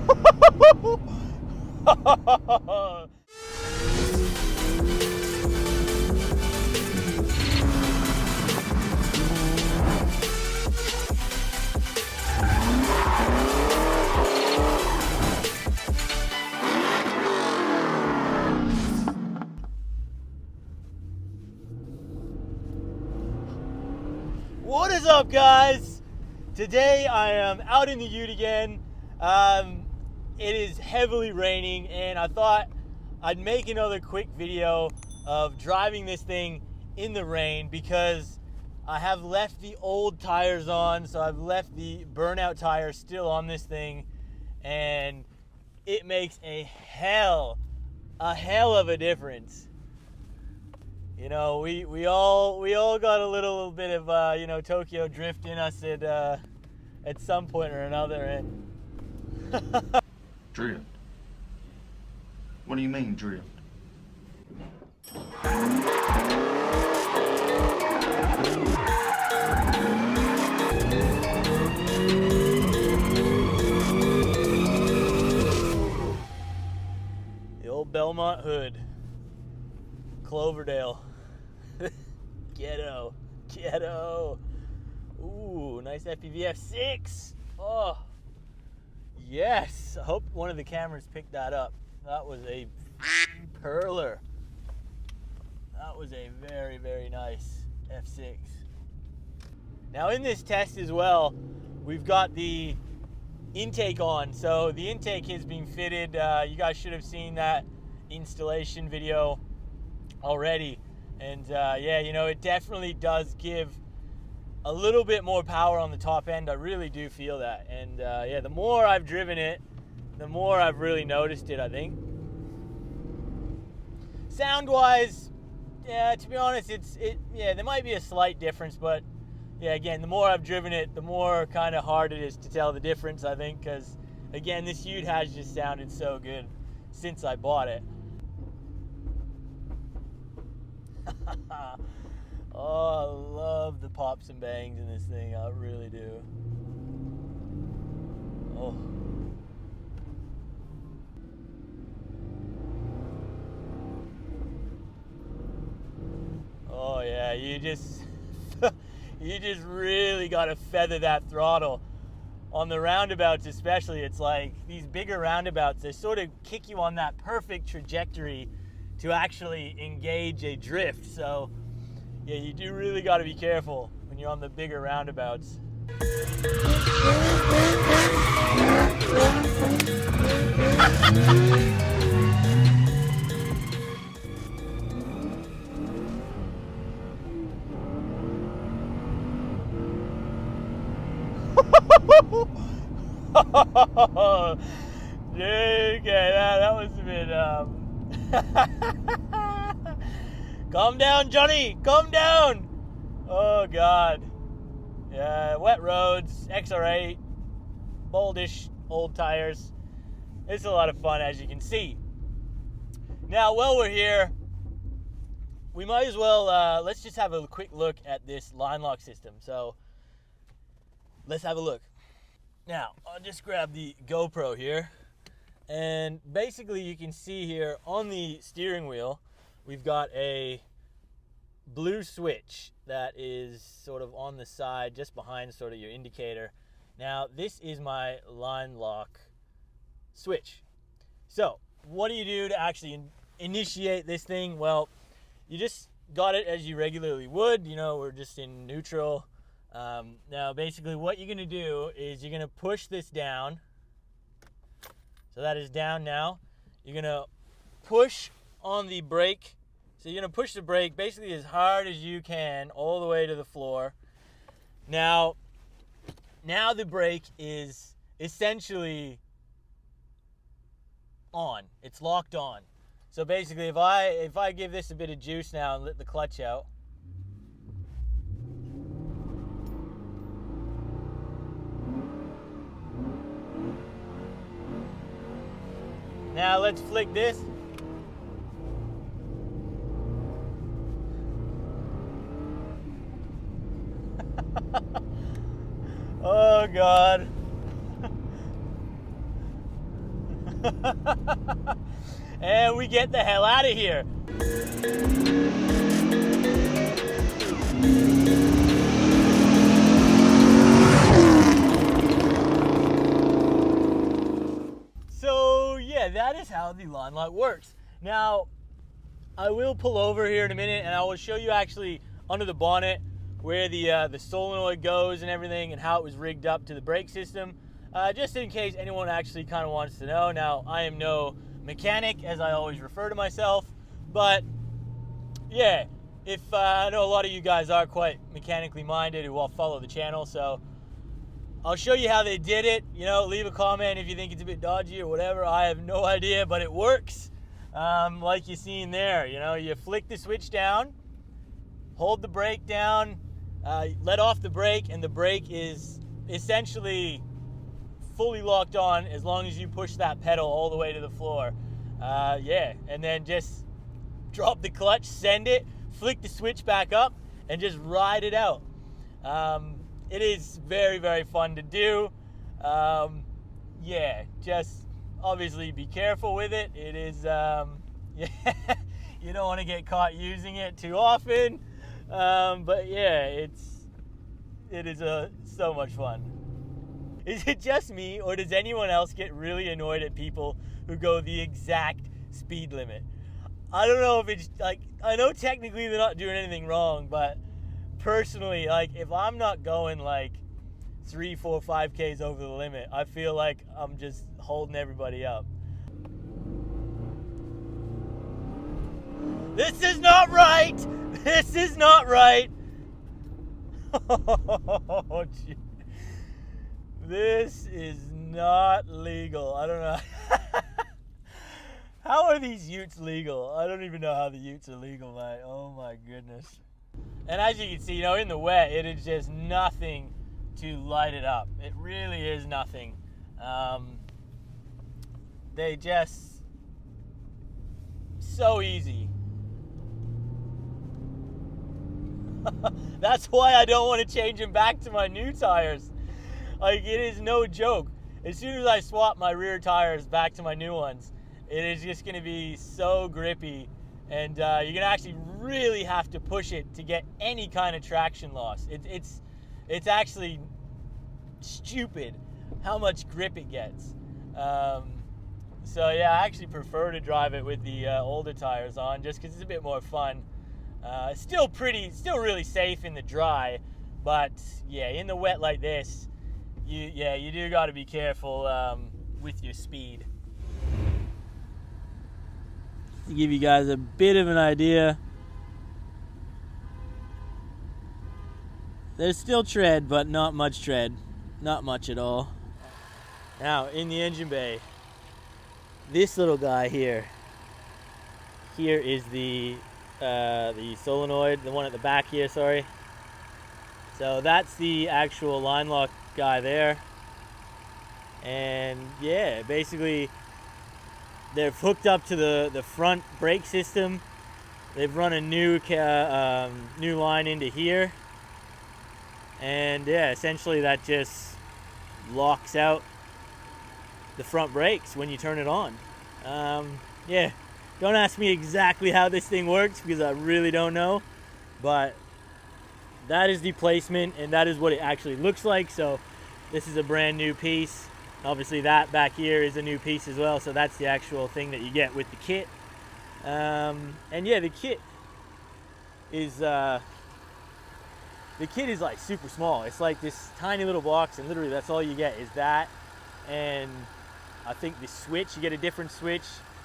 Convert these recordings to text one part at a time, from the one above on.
What is up, guys? Today I am out in the Ute again. It is heavily raining, and I thought I'd make another quick video of driving this thing in the rain because I have left the old tires on, so I've left the burnout tire still on this thing, and it makes a hell of a difference. You know, we all got a little bit of you know, Tokyo drift in us at some point or another, and drift? What do you mean drift? the old Belmont hood, Cloverdale. Ghetto. Ooh, nice FPV F6. Oh, yes. I hope one of the cameras picked that up. That was a perler. That was a very, very nice F6. Now in this test as well, we've got the intake on. So the intake is being fitted. You guys should have seen that installation video already. And yeah, you know, it definitely does give a little bit more power on the top end. I really do feel that. And yeah, the more I've driven it, the more I've really noticed it, I think. Sound wise, yeah, to be honest, yeah, there might be a slight difference, but yeah, again, the more I've driven it, the more kind of hard it is to tell the difference, I think, because again, this Ute has just sounded so good since I bought it. Oh, I love the pops and bangs in this thing. I really do. Oh. Oh yeah, you just you just really got to feather that throttle. On the roundabouts especially, it's like these bigger roundabouts, they sort of kick you on that perfect trajectory to actually engage a drift. So yeah, you do really got to be careful when you're on the bigger roundabouts. Okay, that was a bit calm down, Johnny, calm down. Oh God. Yeah, wet roads, XR8, boldish old tires. It's a lot of fun, as you can see. Now, while we're here, we might as well let's just have a quick look at this LineLock system. So let's have a look. Now, I'll just grab the GoPro here, and basically you can see here on the steering wheel, we've got a blue switch that is sort of on the side, just behind sort of your indicator. Now, this is my LineLock switch. So, what do you do to actually initiate this thing? Well, you just got it as you regularly would. You know, we're just in neutral. Now, basically what you're going to do is you're going to push this down. So that is down now. You're going to push on the brake. So you're going to push the brake basically as hard as you can all the way to the floor. Now the brake is essentially on. It's locked on. So basically if I give this a bit of juice now and let the clutch out, now let's flick this. Oh God. And we get the hell out of here. So yeah, that is how the LineLock works. Now, I will pull over here in a minute and I will show you actually under the bonnet where the solenoid goes and everything and how it was rigged up to the brake system, just in case anyone actually kind of wants to know. Now, I am no mechanic, as I always refer to myself, but yeah, if I know a lot of you guys are quite mechanically minded who all follow the channel, so I'll show you how they did it. You know, leave a comment if you think it's a bit dodgy or whatever. I have no idea, but it works. Like you seen there, you know, you flick the switch down, hold the brake down, let off the brake, and the brake is essentially fully locked on as long as you push that pedal all the way to the floor. Yeah, and then just drop the clutch, send it, flick the switch back up, and just ride it out. It is very, very fun to do. Yeah, just obviously be careful with it. It is, yeah, you don't want to get caught using it too often. But yeah, it is so much fun. Is it just me, or does anyone else get really annoyed at people who go the exact speed limit? I don't know if it's like, I know technically they're not doing anything wrong, but personally, like, if I'm not going like 3, 4, 5Ks over the limit, I feel like I'm just holding everybody up. This is not right! This is not right! Oh, gee. This is not legal. I don't know. How are these utes legal? I don't even know how the utes are legal, mate. Oh my goodness. And as you can see, you know, in the wet, it is just nothing to light it up. It really is nothing. They just, so easy. That's why I don't want to change them back to my new tires. Like, it is no joke. As soon as I swap my rear tires back to my new ones, it is just going to be so grippy, and you're going to actually really have to push it to get any kind of traction loss. It's actually stupid how much grip it gets. So yeah, I actually prefer to drive it with the older tires on, just because it's a bit more fun. Still really safe in the dry, but yeah, in the wet like this, you do got to be careful with your speed. To give you guys a bit of an idea, there's still tread, but not much tread, not much at all. Now in the engine bay, this little guy here is the solenoid, the one at the back here, sorry. So that's the actual LineLock guy there. And yeah, basically they've hooked up to the front brake system. They've run a new line into here. And yeah, essentially that just locks out the front brakes when you turn it on. Yeah, don't ask me exactly how this thing works because I really don't know, but that is the placement and that is what it actually looks like. So this is a brand new piece. Obviously that back here is a new piece as well, so that's the actual thing that you get with the kit. And yeah, the kit is like super small. It's like this tiny little box, and literally that's all you get is that, and I think the switch, you get a different switch.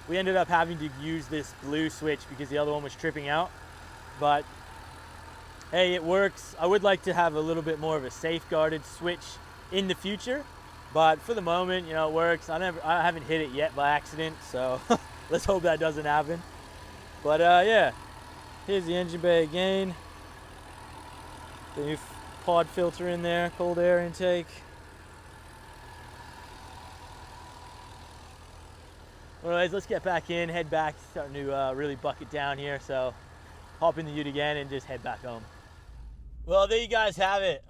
We ended up having to use this blue switch because the other one was tripping out, but hey, it works. I would like to have a little bit more of a safeguarded switch in the future, but for the moment, you know, it works. I haven't hit it yet by accident, so let's hope that doesn't happen. But yeah, here's the engine bay again. The new pod filter in there, cold air intake. Anyways, let's get back in, head back, starting to really bucket down here, so hop in the ute again and just head back home. Well, there you guys have it.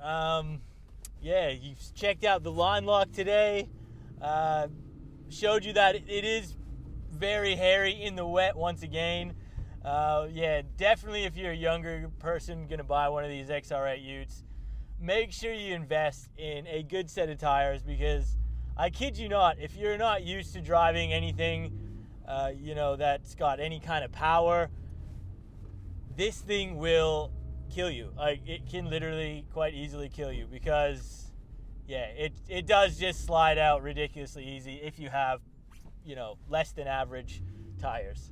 Yeah, you've checked out the LineLock today. showed you that it is very hairy in the wet once again. Yeah, definitely if you're a younger person gonna buy one of these XR8 Utes, make sure you invest in a good set of tires, because I kid you not, if you're not used to driving anything you know, that's got any kind of power, this thing will kill you. Like, it can literally quite easily kill you, because yeah, it does just slide out ridiculously easy if you have, you know, less than average tires.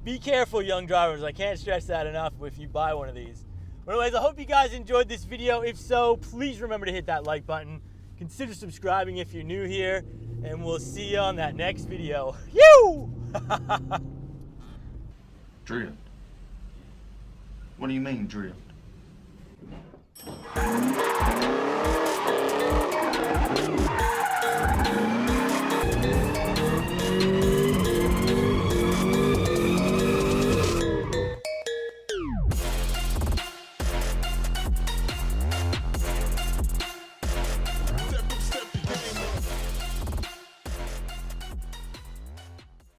Be careful, young drivers. I can't stress that enough if you buy one of these. But anyways, I hope you guys enjoyed this video. If so, please remember to hit that like button. Consider subscribing if you're new here, and we'll see you on that next video. You! Drift. What do you mean, drift?